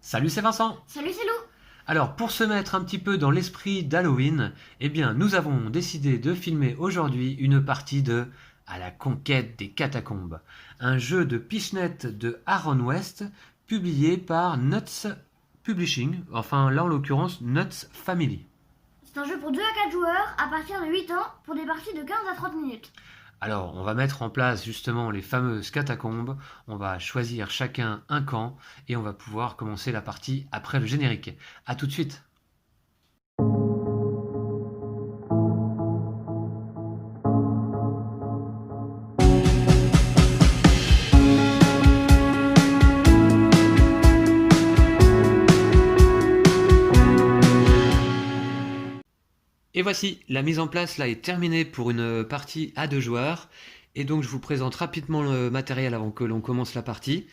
Salut, c'est Vincent. Salut, c'est Lou. Alors, pour se mettre un petit peu dans l'esprit d'Halloween, eh bien, nous avons décidé de filmer aujourd'hui une partie de À la conquête des catacombes, un jeu de pichenette de Aaron West, publié par Nuts Publishing, enfin là en l'occurrence Nuts Family. C'est un jeu pour 2 à 4 joueurs à partir de 8 ans pour des parties de 15 à 30 minutes. Alors, on va mettre en place justement les fameuses catacombes, on va choisir chacun un camp et on va pouvoir commencer la partie après le générique. A tout de suite. Et voici, la mise en place là est terminée pour une partie à 2 joueurs. Et donc je vous présente rapidement le matériel avant que l'on commence la partie.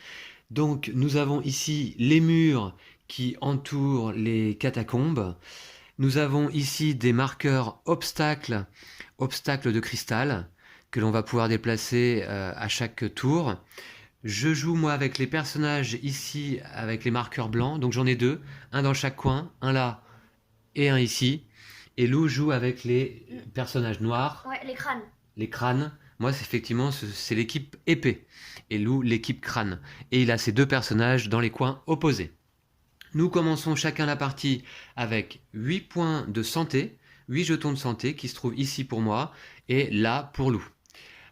Donc nous avons ici les murs qui entourent les catacombes. Nous avons ici des marqueurs obstacles de cristal, que l'on va pouvoir déplacer à chaque tour. Je joue moi avec les personnages ici avec les marqueurs blancs, donc j'en ai 2, un dans chaque coin, un là et un ici. Et Lou joue avec les personnages noirs, Ouais, les crânes. les crânes. Moi, effectivement, c'est l'équipe épée. Et Lou, l'équipe crâne. Et il a ces 2 personnages dans les coins opposés. Nous commençons chacun la partie avec 8 points de santé, 8 jetons de santé qui se trouvent ici pour moi et là pour Lou.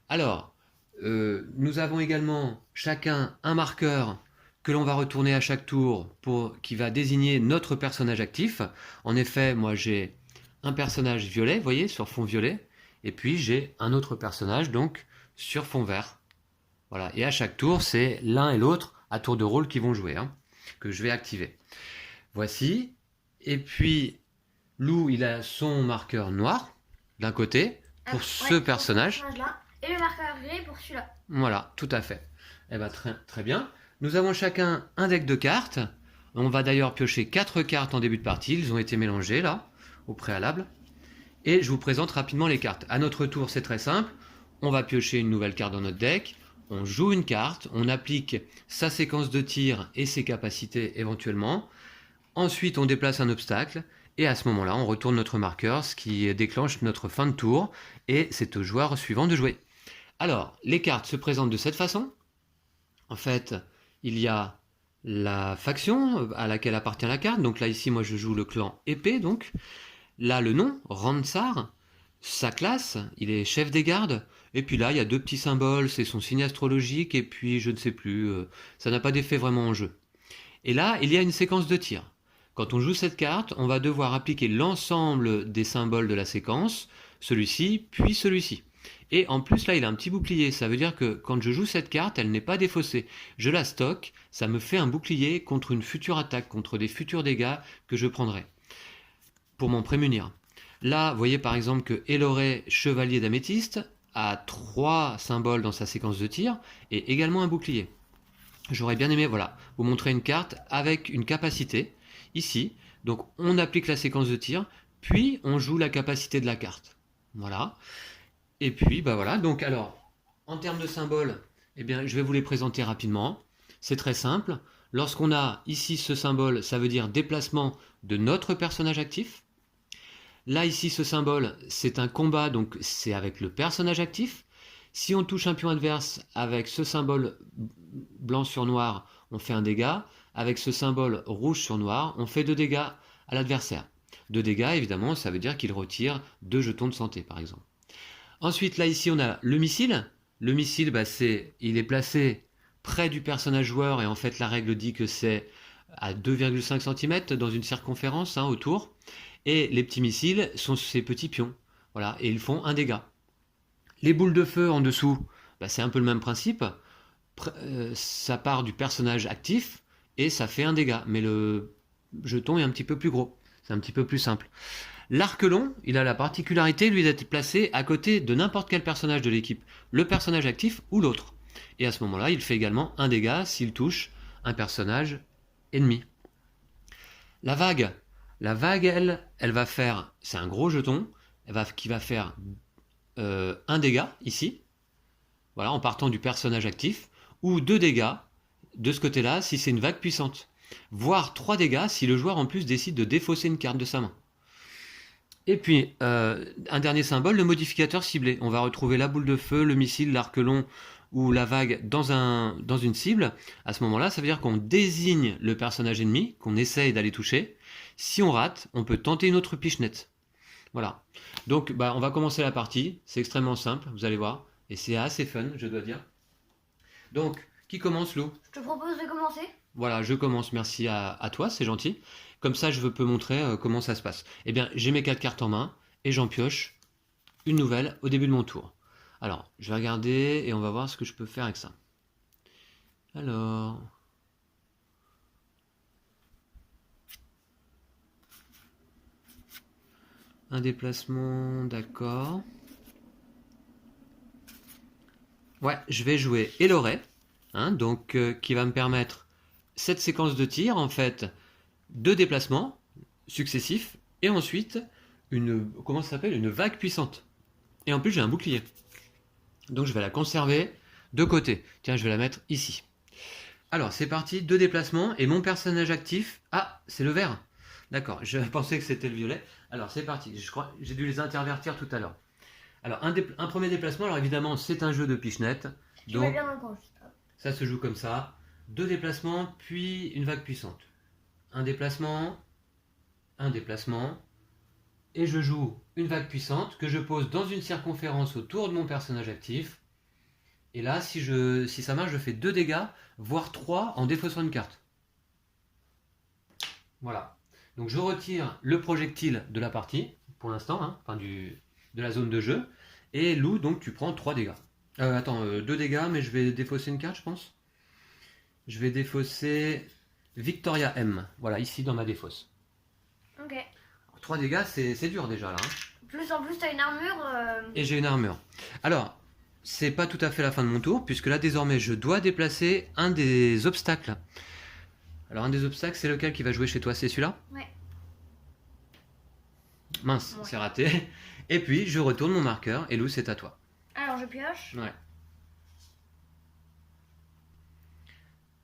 Alors, nous avons également chacun un marqueur que l'on va retourner à chaque tour qui va désigner notre personnage actif. En effet, moi j'ai un personnage violet, vous voyez, sur fond violet, et puis j'ai un autre personnage, donc, sur fond vert. Voilà, et à chaque tour, c'est l'un et l'autre, à tour de rôle, qui vont jouer, que je vais activer. Voici, et puis, Lou, il a son marqueur noir, d'un côté, pour ce personnage. Là, et le marqueur gris pour celui-là. Voilà, tout à fait. Eh ben, très, très bien. Nous avons chacun un deck de cartes. On va d'ailleurs piocher 4 cartes en début de partie, ils ont été mélangées, là, au préalable. Et je vous présente rapidement les cartes. À notre tour, c'est très simple. On va piocher une nouvelle carte dans notre deck. On joue une carte. On applique sa séquence de tir et ses capacités éventuellement. Ensuite, on déplace un obstacle. Et à ce moment-là, on retourne notre marqueur, ce qui déclenche notre fin de tour. Et c'est au joueur suivant de jouer. Alors, les cartes se présentent de cette façon. En fait, il y a la faction à laquelle appartient la carte. Donc là, ici, moi, je joue le clan épée, donc. Là, le nom, Ransar, sa classe, il est chef des gardes. Et puis là, il y a 2 petits symboles, c'est son signe astrologique, et puis je ne sais plus, ça n'a pas d'effet vraiment en jeu. Et là, il y a une séquence de tir. Quand on joue cette carte, on va devoir appliquer l'ensemble des symboles de la séquence, celui-ci, puis celui-ci. Et en plus, là, il a un petit bouclier. Ça veut dire que quand je joue cette carte, elle n'est pas défaussée. Je la stocke, ça me fait un bouclier contre une future attaque, contre des futurs dégâts que je prendrai pour m'en prémunir. Là, vous voyez par exemple que Eloré, chevalier d'améthyste, a 3 symboles dans sa séquence de tir et également un bouclier. J'aurais bien aimé, voilà, vous montrer une carte avec une capacité, ici. Donc on applique la séquence de tir, puis on joue la capacité de la carte. Voilà. Et puis, bah voilà, donc alors, en termes de symboles, eh bien, je vais vous les présenter rapidement. C'est très simple. Lorsqu'on a ici ce symbole, ça veut dire déplacement de notre personnage actif. Là, ici, ce symbole, c'est un combat, donc c'est avec le personnage actif. Si on touche un pion adverse avec ce symbole blanc sur noir, on fait un dégât. Avec ce symbole rouge sur noir, on fait 2 dégâts à l'adversaire. 2 dégâts, évidemment, ça veut dire qu'il retire 2 jetons de santé, par exemple. Ensuite, là, ici, on a le missile. Le missile, bah, il est placé près du personnage joueur, et en fait, la règle dit que c'est à 2,5 cm dans une circonférence autour. Et les petits missiles sont ces petits pions. Voilà, et ils font un dégât. Les boules de feu en dessous, bah, c'est un peu le même principe. Ça part du personnage actif et ça fait un dégât. Mais le jeton est un petit peu plus gros. C'est un petit peu plus simple. L'arc long, il a la particularité, lui, d'être placé à côté de n'importe quel personnage de l'équipe. Le personnage actif ou l'autre. Et à ce moment-là, il fait également un dégât s'il touche un personnage ennemi. La vague, elle va faire, c'est un gros jeton, qui va faire un dégât ici, voilà, en partant du personnage actif, ou 2 dégâts de ce côté-là si c'est une vague puissante. voire 3 dégâts si le joueur en plus décide de défausser une carte de sa main. Et puis, un dernier symbole, le modificateur ciblé. On va retrouver la boule de feu, le missile, l'arc long ou la vague dans une cible. À ce moment-là, ça veut dire qu'on désigne le personnage ennemi, qu'on essaye d'aller toucher. Si on rate, on peut tenter une autre pichenette. Voilà. Donc, on va commencer la partie. C'est extrêmement simple, vous allez voir. Et c'est assez fun, je dois dire. Donc, qui commence, Lou? Je te propose de commencer. Voilà, je commence. Merci à toi, c'est gentil. Comme ça, je peux montrer comment ça se passe. Eh bien, j'ai mes 4 cartes en main et j'en pioche une nouvelle au début de mon tour. Alors, je vais regarder et on va voir ce que je peux faire avec ça. Alors... un déplacement, d'accord. Ouais, je vais jouer Eloray, donc qui va me permettre cette séquence de tir, en fait, 2 déplacements successifs, et ensuite, comment ça s'appelle, une vague puissante. Et en plus, j'ai un bouclier. Donc je vais la conserver de côté. Tiens, je vais la mettre ici. Alors, c'est parti, 2 déplacements, et mon personnage actif... Ah, c'est le vert. D'accord, je pensais que c'était le violet. Alors, c'est parti. Je crois j'ai dû les intervertir tout à l'heure. Alors, un premier déplacement, alors évidemment, c'est un jeu de pichenette. Donc, ça se joue comme ça. 2 déplacements, puis une vague puissante. Un déplacement, et je joue une vague puissante que je pose dans une circonférence autour de mon personnage actif. Et là, si ça marche, je fais 2 dégâts, voire 3 en défaussant une carte. Voilà. Donc je retire le projectile de la partie, pour l'instant, de la zone de jeu. Et Lou, donc tu prends 3 dégâts. 2 dégâts, mais je vais défausser une carte, je pense. Je vais défausser Victoria M. Voilà, ici dans ma défausse. Ok. 3 dégâts, c'est dur déjà là. En plus, t'as une armure. Et j'ai une armure. Alors, c'est pas tout à fait la fin de mon tour, puisque là désormais je dois déplacer un des obstacles. Alors un des obstacles, c'est lequel qui va jouer chez toi? C'est celui-là? Ouais. Mince, Ouais. c'est raté. Et puis je retourne mon marqueur, et Lou, c'est à toi. Alors je pioche. Ouais.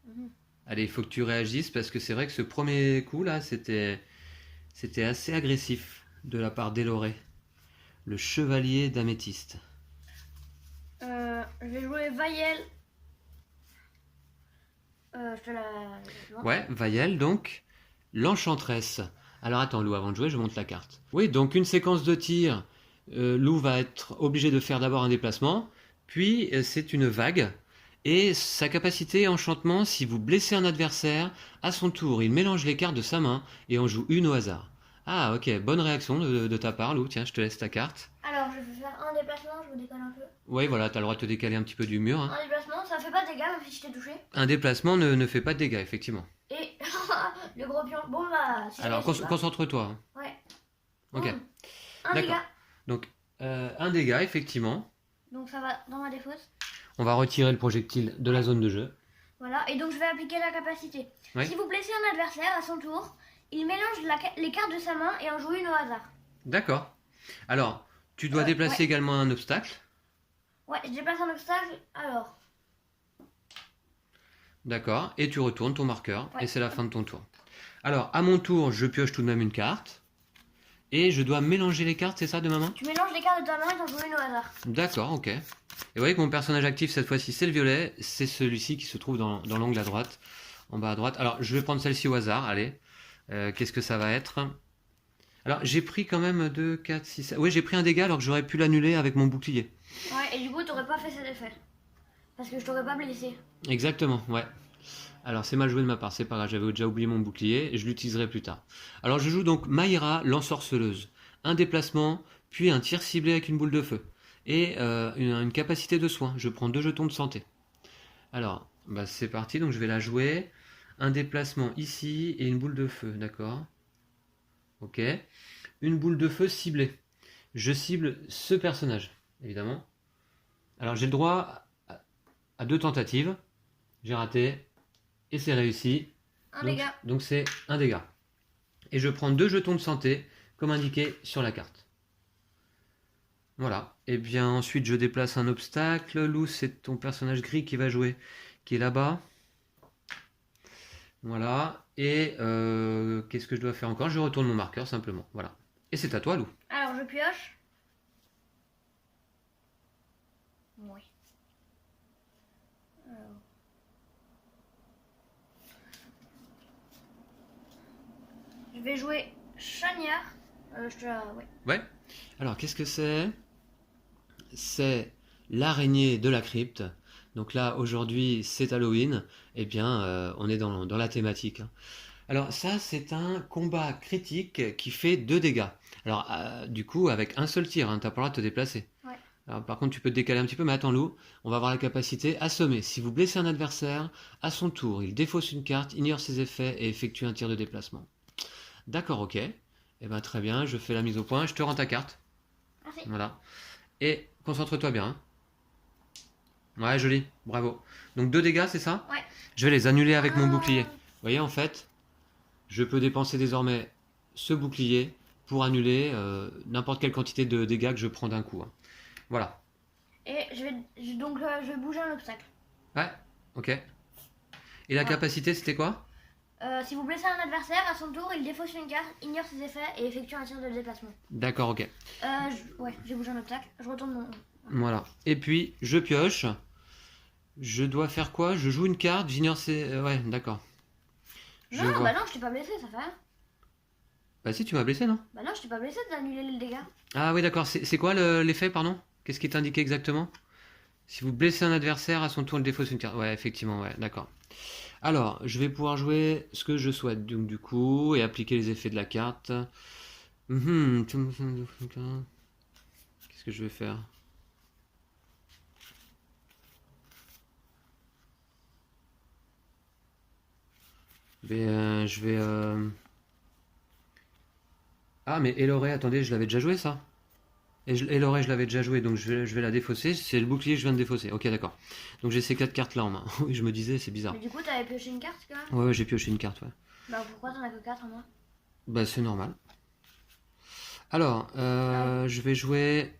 Mhm. Allez, il faut que tu réagisses, parce que c'est vrai que ce premier coup là, c'était assez agressif de la part d'Eloray. Le chevalier d'améthyste. Je vais jouer Vaïel. Je te la... Ouais, Vaïel, donc, l'enchanteresse. Alors attends, Lou, avant de jouer, je monte la carte. Oui, donc une séquence de tir, Lou va être obligé de faire d'abord un déplacement, puis c'est une vague, et sa capacité enchantement, si vous blessez un adversaire, à son tour, il mélange les cartes de sa main et en joue une au hasard. Ah, ok, bonne réaction de ta part, Lou. Tiens, je te laisse ta carte. Alors je vais faire un déplacement, je me décolle un peu. Oui, voilà, t'as le droit de te décaler un petit peu du mur. Un déplacement, ça fait pas de dégâts même si je t'ai touché. Un déplacement ne fait pas de dégâts, effectivement. Et le gros pion. Bon bah, si Alors, concentre-toi. Ouais. Ok. Un D'accord. dégât. Donc, un dégât, effectivement. Donc ça va dans ma défausse. On va retirer le projectile de la zone de jeu. Voilà, et donc je vais appliquer la capacité. Oui. Si vous blessez un adversaire à son tour, il mélange les cartes de sa main et en joue une au hasard. D'accord. Alors, tu dois déplacer également un obstacle. Ouais, je déplace un obstacle, alors. D'accord. Et tu retournes ton marqueur. Ouais. Et c'est la fin de ton tour. Alors, à mon tour, je pioche tout de même une carte. Et je dois mélanger les cartes, c'est ça, de ma main? Tu mélanges les cartes de ta main et t'en joues une au hasard. D'accord, ok. Et vous voyez que mon personnage actif, cette fois-ci, c'est le violet. C'est celui-ci qui se trouve dans l'angle à droite. En bas à droite. Alors, je vais prendre celle-ci au hasard. Allez. Qu'est-ce que ça va être? Alors, j'ai pris quand même 2, 4, 6... 7... Oui, j'ai pris un dégât alors que j'aurais pu l'annuler avec mon bouclier. Ouais, et du coup, t'aurais pas fait cet effet. Parce que je t'aurais pas blessé. Exactement, ouais. Alors, c'est mal joué de ma part, c'est pas grave, j'avais déjà oublié mon bouclier et je l'utiliserai plus tard. Alors, je joue donc Maïra, l'ensorceleuse. Un déplacement, puis un tir ciblé avec une boule de feu. Et une capacité de soin. Je prends 2 jetons de santé. Alors, c'est parti, donc je vais la jouer. Un déplacement ici et une boule de feu, d'accord? Ok. Une boule de feu ciblée. Je cible ce personnage, évidemment. Alors j'ai le droit à 2 tentatives. J'ai raté. Et c'est réussi. Un dégât. Donc c'est un dégât. Et je prends 2 jetons de santé, comme indiqué sur la carte. Voilà. Et bien ensuite je déplace un obstacle. Lou, c'est ton personnage gris qui va jouer, qui est là-bas. Voilà. Et qu'est-ce que je dois faire encore? Je retourne mon marqueur simplement. Voilà. Et c'est à toi, Lou. Alors, je pioche. Oui. Alors. Je vais jouer Chagnard. Ouais. Ouais. Alors, qu'est-ce que c'est? C'est l'araignée de la crypte. Donc là, aujourd'hui, c'est Halloween. Eh bien, on est dans la thématique, hein. Alors ça, c'est un combat critique qui fait 2 dégâts. Alors, du coup, avec un seul tir, hein, t'as pas le droit de te déplacer. Ouais. Alors, par contre, tu peux te décaler un petit peu, mais attends, Lou, on va avoir la capacité assommer. Si vous blessez un adversaire, à son tour, il défausse une carte, ignore ses effets et effectue un tir de déplacement. D'accord, ok. Eh ben très bien, je fais la mise au point, je te rends ta carte. Merci. Voilà. Et concentre-toi bien, hein. Ouais, joli, bravo. Donc 2 dégâts, c'est ça? Ouais. Je vais les annuler avec mon Ah. bouclier. Vous voyez, en fait, je peux dépenser désormais ce bouclier pour annuler n'importe quelle quantité de dégâts que je prends d'un coup, hein. Voilà. Et je vais bouger un obstacle. Ouais, ok. Et la capacité, c'était quoi? Si vous blessez un adversaire, à son tour, il défausse une carte, ignore ses effets et effectue un tir de déplacement. D'accord, ok. Ouais, j'ai bougé un obstacle. Je retourne mon. Voilà. Et puis, je pioche. Je dois faire quoi? Je joue une carte, j'ignore ses... ouais, d'accord. Je Non, vois. bah non, je t'ai pas blessé, ça fait rien. Bah si, tu m'as blessé, non? Bah non, je t'ai pas blessé d'annuler le dégât. Ah oui, d'accord. C'est quoi l'effet, pardon? Qu'est-ce qui est indiqué exactement? Si vous blessez un adversaire, à son tour, il défausse une carte. Ouais, effectivement, ouais, d'accord. Alors, je vais pouvoir jouer ce que je souhaite, donc du coup, et appliquer les effets de la carte. Qu'est-ce que je vais faire? Je vais... Ah, mais Eloré, attendez, je l'avais déjà joué, ça? Eloré, je l'avais déjà joué, donc je vais la défausser. C'est le bouclier que je viens de défausser. Ok, d'accord. Donc j'ai ces 4 cartes-là en main. Oui, je me disais, c'est bizarre. Mais du coup, t'avais pioché une carte quand même. Ouais, j'ai pioché une carte, ouais. Bah pourquoi t'en as que 4 en moi? Bah, c'est normal. Alors, je vais jouer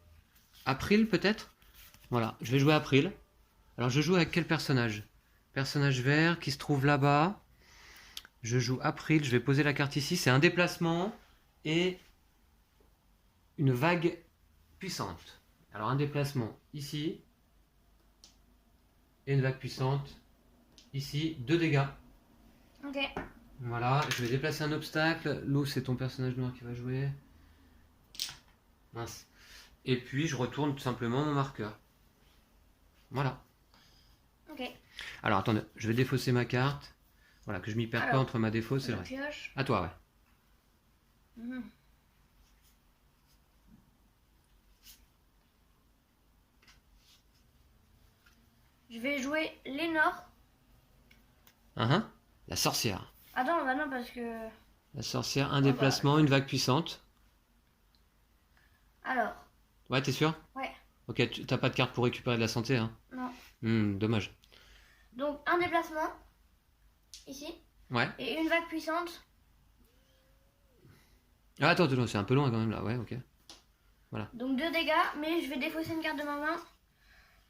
April, peut-être? Voilà, je vais jouer April. Alors, je joue avec quel personnage? Personnage vert qui se trouve là-bas. Je joue April, je vais poser la carte ici. C'est un déplacement et une vague puissante. Alors, un déplacement ici et une vague puissante ici. 2 dégâts. Ok. Voilà, je vais déplacer un obstacle. Lou, c'est ton personnage noir qui va jouer. Mince. Et puis, je retourne tout simplement mon marqueur. Voilà. Ok. Alors, attendez, je vais défausser ma carte. Voilà, que je m'y perds pas Alors, entre ma défausse et Je le reste. pioche. À toi, ouais. Mhm. Je vais jouer Lénore. La sorcière. Attends, bah non, parce que. La sorcière, un bah, déplacement, une vague puissante. Alors, Ouais, t'es sûr? ouais, Ok, t'as pas de carte pour récupérer de la santé, hein? non. Dommage. Donc, un déplacement, ici, Ouais. et une vague puissante. Ah, attends, attends, c'est un peu loin quand même là, ouais, ok. Donc, 2 dégâts, mais je vais défausser une carte de ma main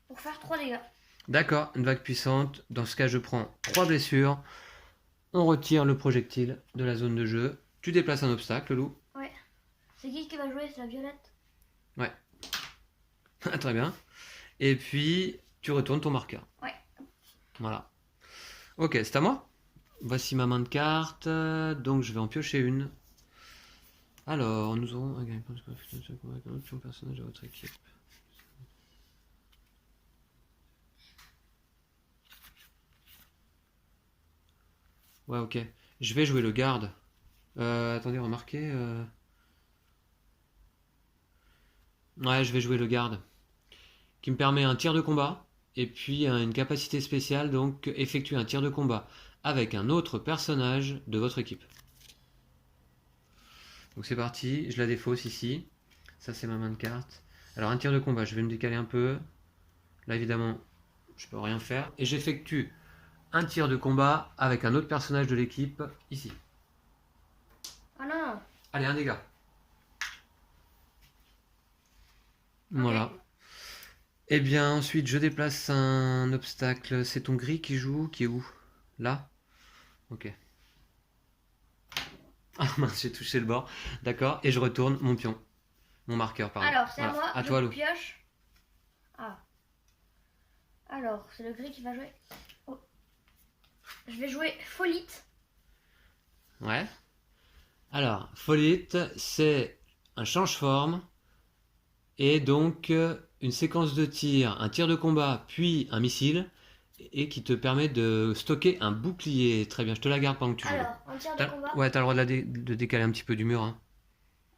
pour faire 3 dégâts. D'accord, une vague puissante. Dans ce cas, je prends 3 blessures. On retire le projectile de la zone de jeu. Tu déplaces un obstacle, Lou. Ouais. C'est qui va jouer? C'est la violette? Ouais. Très bien. Et puis, tu retournes ton marqueur. Ouais. Voilà. Ok, c'est à moi. Voici ma main de cartes. Donc, je vais en piocher une. Alors, nous aurons un gameplay avec un autre personnage de votre équipe. Ouais, ok. Je vais jouer le garde. Attendez, remarquez. Ouais, je vais jouer le garde. Qui me permet un tir de combat. Et puis une capacité spéciale, donc effectuer un tir de combat avec un autre personnage de votre équipe. Donc c'est parti, je la défausse ici. Ça c'est ma main de carte. Alors un tir de combat, je vais me décaler un peu. Là évidemment, je peux rien faire. Et j'effectue un tir de combat avec un autre personnage de l'équipe ici. Oh non. Allez, un dégât. Voilà. Et bien ensuite je déplace un obstacle. C'est ton gris qui joue, qui est où? Là? Ok. Ah mince, j'ai touché le bord. D'accord, et je retourne mon pion. Mon marqueur, pardon. Alors, c'est à Voilà. moi. À Je toi, Lou. pioche. Ah. Alors, c'est le gris qui va jouer. Oh. Je vais jouer Folite. Ouais. Alors, Folite, c'est un change-forme et donc une séquence de tir, un tir de combat, puis un missile, et qui te permet de stocker un bouclier. Très bien, je te la garde pendant que tu joues. Alors, un tir de combat. Ouais, t'as le droit de décaler un petit peu du mur. Hein.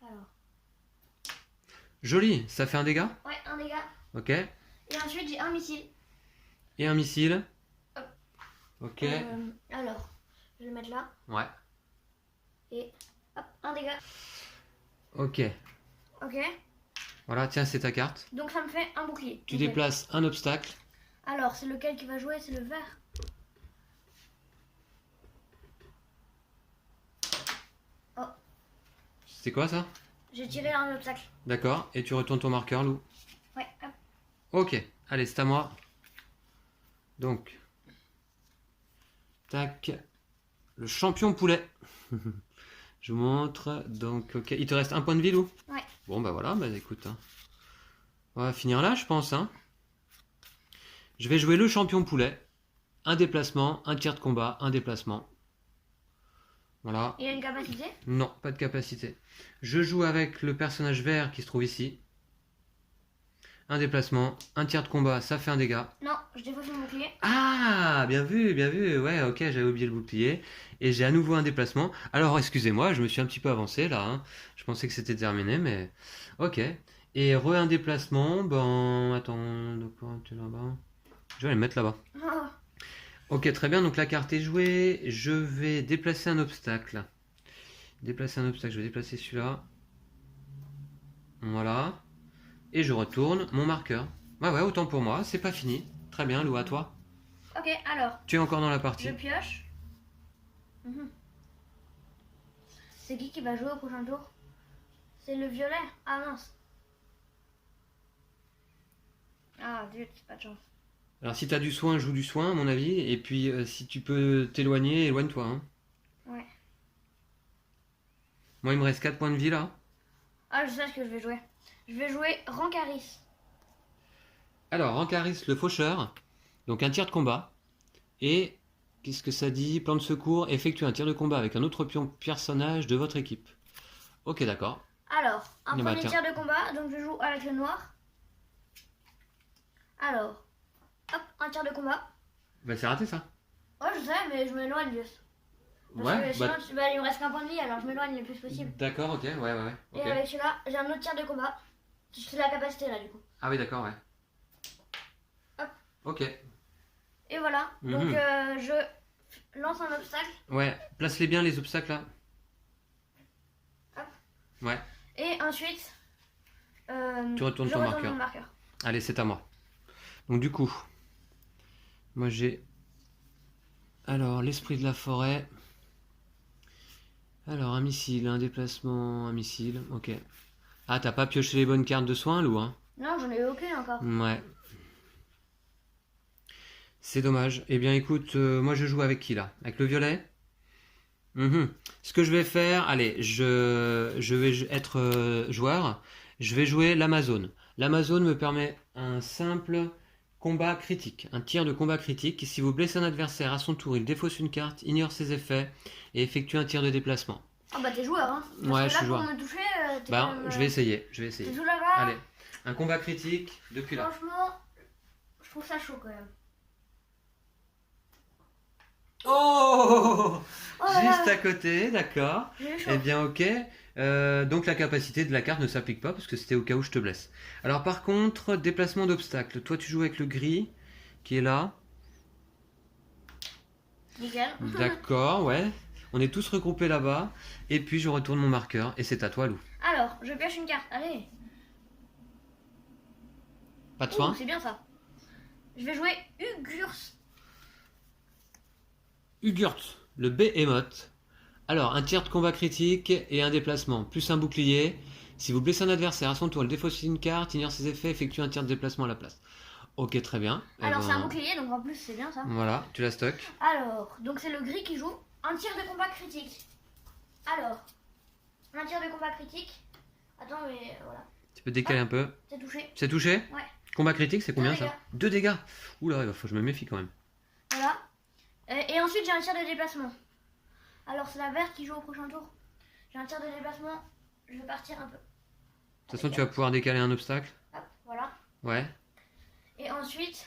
Alors. Joli, ça fait un dégât? Ouais, un dégât. Ok. Et ensuite, j'ai un missile. Et un missile. Hop. Ok. Alors, je vais le mettre là. Ouais. Et hop, un dégât. Ok. Ok. Voilà, tiens, c'est ta carte. Donc ça me fait un bouclier. Tu Nickel. déplaces un obstacle. Alors, c'est lequel qui va jouer? C'est le vert. Oh, C'est quoi ça? j'ai tiré un obstacle. D'accord. Et tu retournes ton marqueur, Lou. Ouais, hop. Ok. Allez, c'est à moi. Donc. Tac. Le champion poulet. Je vous montre. Donc, ok. Il te reste un point de vie, Lou? Ouais. Bon, bah voilà. Bah écoute. Hein. On va finir là, je pense. Hein. Je vais jouer le champion poulet. Un déplacement, un tir de combat, un déplacement. Voilà. Il a une capacité? Non, pas de capacité. Je joue avec le personnage vert qui se trouve ici. Un déplacement, un tir de combat, ça fait un dégât. Non, je défausse mon bouclier. Ah, bien vu, bien vu. Ouais, ok, j'avais oublié le bouclier. Et j'ai à nouveau un déplacement. Alors, excusez-moi, je me suis un petit peu avancé là. Hein. Je pensais que c'était terminé, mais... Ok. Et un déplacement, ben... Attends, d'accord, tu es là-bas. Je vais aller le mettre là-bas. Oh. Ok, très bien, donc la carte est jouée. Je vais déplacer un obstacle. Déplacer un obstacle, je vais déplacer celui-là. Voilà. Et je retourne mon marqueur. Ouais, ouais, autant pour moi, c'est pas fini. Très bien, Lou, à toi. Ok, alors, Tu es encore dans la partie. je pioche. C'est qui va jouer au prochain tour? C'est le violet? Ah mince. Ah, zut, pas de chance. Alors si t'as du soin, joue du soin à mon avis. Et puis si tu peux t'éloigner, éloigne-toi. Hein. Ouais. Moi il me reste 4 points de vie là. Ah, je sais ce que je vais jouer. Je vais jouer Rancaris. Alors Rancaris le faucheur. Donc un tir de combat. Et qu'est-ce que ça dit? Plan de secours, effectue un tir de combat avec un autre personnage de votre équipe. Ok, d'accord. Alors, un Eh ben, premier tir de combat, donc je joue avec le noir. Alors, hop, un tir de combat. Bah c'est raté ça. Ouais, je sais, mais je m'éloigne juste. Parce Ouais, que sinon, il me reste qu'un point de vie, alors je m'éloigne le plus possible. D'accord, ok, ouais. Ok. Et avec celui-là, j'ai un autre tir de combat. C'est la capacité là, du coup. Ah oui, d'accord, ouais. Hop. Ok. Et voilà, donc je lance un obstacle. Ouais, place-les bien les obstacles là. Hop. Ouais. Et ensuite, Tu retournes je ton retourne marqueur. mon marqueur. Allez, c'est à moi. Donc du coup, moi j'ai... Alors, l'esprit de la forêt. Alors, un missile, un déplacement, un missile. Ok. Ah, t'as pas pioché les bonnes cartes de soins, Lou, hein? Non, j'en ai eu aucune encore. Ouais. C'est dommage. Eh bien, écoute, moi je joue avec qui là? Avec le violet? Ce que je vais faire, allez, je vais être joueur. Je vais jouer l'Amazone. L'Amazone me permet un simple combat critique, un tir de combat critique. Si vous blessez un adversaire à son tour, il défausse une carte, ignore ses effets et effectue un tir de déplacement. Ah bah t'es joueur, hein? Parce Ouais, que je là, suis joueur. pour me toucher, t'es Bah, quand même, je vais essayer. T'es tout là-bas. Allez, un combat critique depuis là. Franchement, je trouve ça chaud quand même. Oh, Oh là juste là. à côté, d'accord. J'ai eu chaud. Eh bien, ok. Donc la capacité de la carte ne s'applique pas parce que c'était au cas où je te blesse. Alors par contre, déplacement d'obstacle. Toi, tu joues avec le gris qui est là. Nickel. D'accord, ouais. On est tous regroupés là-bas. Et puis je retourne mon marqueur et c'est à toi, Lou. Alors, je pioche une carte. Allez. Pas de soin. C'est bien ça. Je vais jouer Ugurs. Ugurt, le Behemoth. Alors, un tir de combat critique et un déplacement, plus un bouclier. Si vous blessez un adversaire à son tour, il défausse une carte, ignore ses effets, effectue un tir de déplacement à la place. Ok, très bien. Alors, c'est un bouclier, donc en plus, c'est bien ça. Voilà, tu la stockes. Alors, donc c'est le gris qui joue. Un tir de combat critique. Alors, un tir de combat critique. Attends, mais voilà. Tu peux décaler un peu. C'est touché. C'est touché? Ouais. Combat critique, c'est combien 2 ça? dégâts. 2 dégâts. Oula, il faut que je me méfie quand même. Voilà. Et ensuite, j'ai un tir de déplacement. Alors, c'est la verte qui joue au prochain tour. J'ai un tir de déplacement. Je vais partir un peu. De toute façon, tu vas pouvoir décaler un obstacle. Hop, voilà. Ouais, Et ensuite,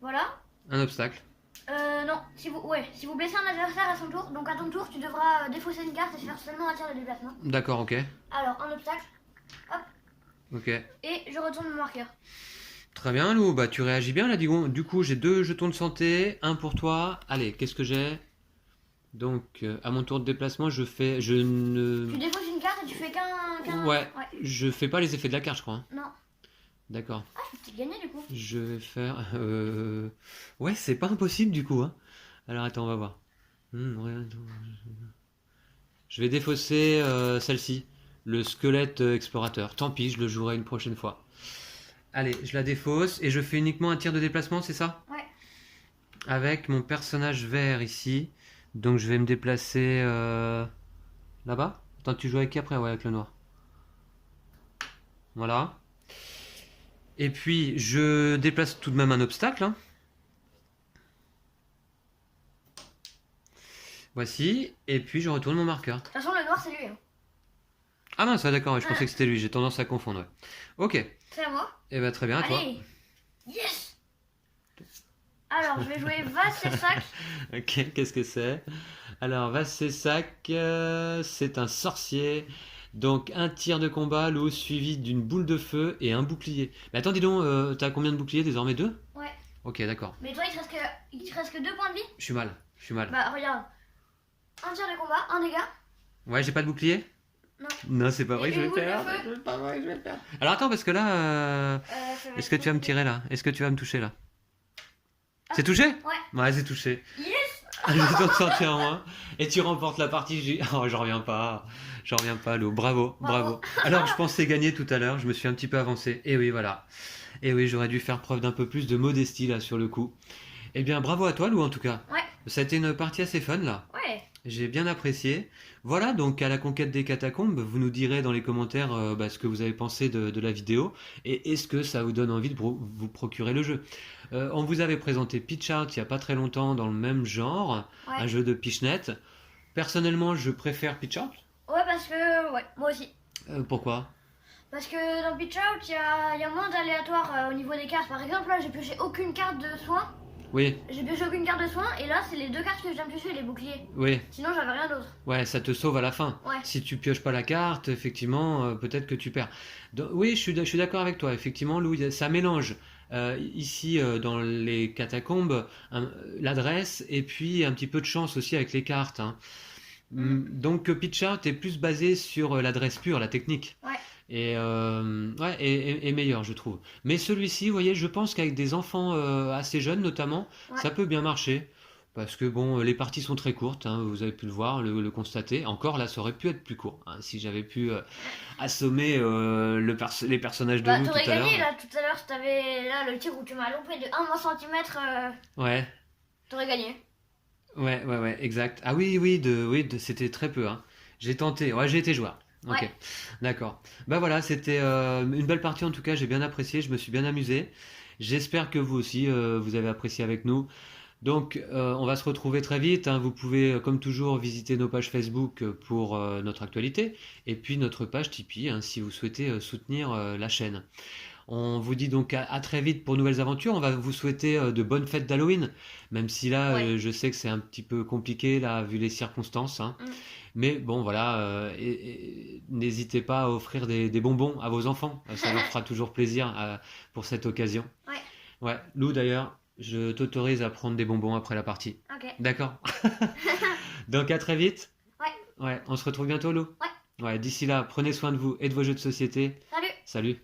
voilà. un obstacle. Non, si vous blessez un adversaire à son tour, donc à ton tour, tu devras défausser une carte et faire seulement un tir de déplacement. D'accord, ok. Alors, un obstacle. Ok. Et je retourne mon marqueur. Très bien, Lou. Bah, tu réagis bien là, du coup, j'ai 2 jetons de santé, un pour toi. Allez, qu'est-ce que j'ai? Donc, à mon tour de déplacement, je Tu ne... défausses une carte et tu fais qu'un... Ouais, je fais pas les effets de la carte, je crois, hein. Non. D'accord. Ah, je peux peut-être gagner du coup. Je vais faire... Ouais, c'est pas impossible du coup, hein. Alors, attends, on va voir. Je vais défausser celle-ci, le squelette explorateur. Tant pis, je le jouerai une prochaine fois. Allez, je la défausse et je fais uniquement un tir de déplacement, c'est ça? Ouais. Avec mon personnage vert ici. Donc je vais me déplacer là-bas. Attends, tu joues avec qui après? Ouais, avec le noir. Voilà. Et puis, je déplace tout de même un obstacle, hein. Voici. Et puis, je retourne mon marqueur. De toute façon, le noir, c'est lui. Hein. Ah mince, ouais, d'accord, ouais, je pensais que c'était lui. J'ai tendance à confondre, ouais. Ok. C'est à moi. Et bah très bien, à toi. Allez. Yes. Alors, je vais jouer Vassessac. Ok, qu'est-ce que c'est? Alors, Vassessac, c'est un sorcier. Donc, un tir de combat, Lou, suivi d'une boule de feu et un bouclier. Mais attends, dis donc, t'as combien de boucliers désormais? 2? Ouais. Ok, d'accord. Mais toi, il te reste que 2 points de vie. Je suis mal, je suis mal. Bah, regarde. Un tir de combat, un dégât. Ouais, j'ai pas de bouclier? Non. Non, c'est pas vrai, Et je vais une le boule de faire. feu. C'est pas vrai, je vais le faire. Alors, attends, parce que là, Ça va est-ce être que tu vas me compliqué. tirer là? Est-ce que tu vas me toucher là? Ah. C'est touché? Ouais. Ouais, c'est touché. Yes. Je t'en sortir en moins. Et tu remportes la partie. Oh, j'en reviens pas. J'en reviens pas, Lou. Bravo, bravo. Alors que je pensais gagner tout à l'heure, je me suis un petit peu avancé. Et oui, voilà. Et oui, j'aurais dû faire preuve d'un peu plus de modestie là sur le coup. Eh bien, bravo à toi, Lou, en tout cas. Ouais. Ça a été une partie assez fun là. Ouais. J'ai bien apprécié. Voilà, donc à la conquête des catacombes, vous nous direz dans les commentaires ce que vous avez pensé de la vidéo et est-ce que ça vous donne envie de vous procurer le jeu. On vous avait présenté Pitch Out il n'y a pas très longtemps dans le même genre, Ouais. un jeu de Pichenette. Personnellement, je préfère Pitch Out. Ouais, parce que... Ouais, moi aussi. Pourquoi? Parce que dans Pitch Out, il y a moins d'aléatoires au niveau des cartes. Par exemple, là, j'ai pioché aucune carte de soin. Oui, J'ai pioché aucune carte de soin. Et là, c'est les 2 cartes que je viens de piocher, les boucliers. oui. Sinon, j'avais rien d'autre. Ouais, ça te sauve à la fin. Ouais. Si tu pioches pas la carte, effectivement, peut-être que tu perds. Oui, je suis d'accord avec toi. Effectivement, Lou, ça mélange ici dans les catacombes l'adresse et puis un petit peu de chance aussi avec les cartes, hein. Donc Pitch Out est plus basé sur l'adresse pure, la technique. Ouais. Et meilleur, je trouve. Mais celui-ci, vous voyez, je pense qu'avec des enfants assez jeunes notamment, Ouais. ça peut bien marcher. Parce que bon, les parties sont très courtes, hein, vous avez pu le voir, le constater. Encore là, ça aurait pu être plus court, hein, si j'avais pu assommer les personnages de Bah, Lou tout t'aurais à l'heure. gagné là tout à l'heure si t'avais là le tir où tu m'as loupé de 1 cm. Ouais, T'aurais gagné. ouais, exact. Ah oui, c'était très peu, hein. J'ai tenté, ouais, j'ai été joueur. Ok, Ouais. d'accord. Bah voilà, c'était une belle partie en tout cas, j'ai bien apprécié, je me suis bien amusé. J'espère que vous aussi, vous avez apprécié avec nous. Donc, on va se retrouver très vite, hein. Vous pouvez, comme toujours, visiter nos pages Facebook pour notre actualité et puis notre page Tipeee, hein, si vous souhaitez soutenir la chaîne. On vous dit donc à très vite pour nouvelles aventures. On va vous souhaiter de bonnes fêtes d'Halloween, même si là, Ouais. je sais que c'est un petit peu compliqué là, vu les circonstances, hein. Mais bon, voilà, n'hésitez pas à offrir des bonbons à vos enfants. Ça leur fera toujours plaisir pour cette occasion. Ouais. Ouais, Lou d'ailleurs, je t'autorise à prendre des bonbons après la partie. Ok. D'accord? Donc à très vite. Ouais. Ouais, on se retrouve bientôt, Lou. Ouais. Ouais, d'ici là, prenez soin de vous et de vos jeux de société. Salut. Salut.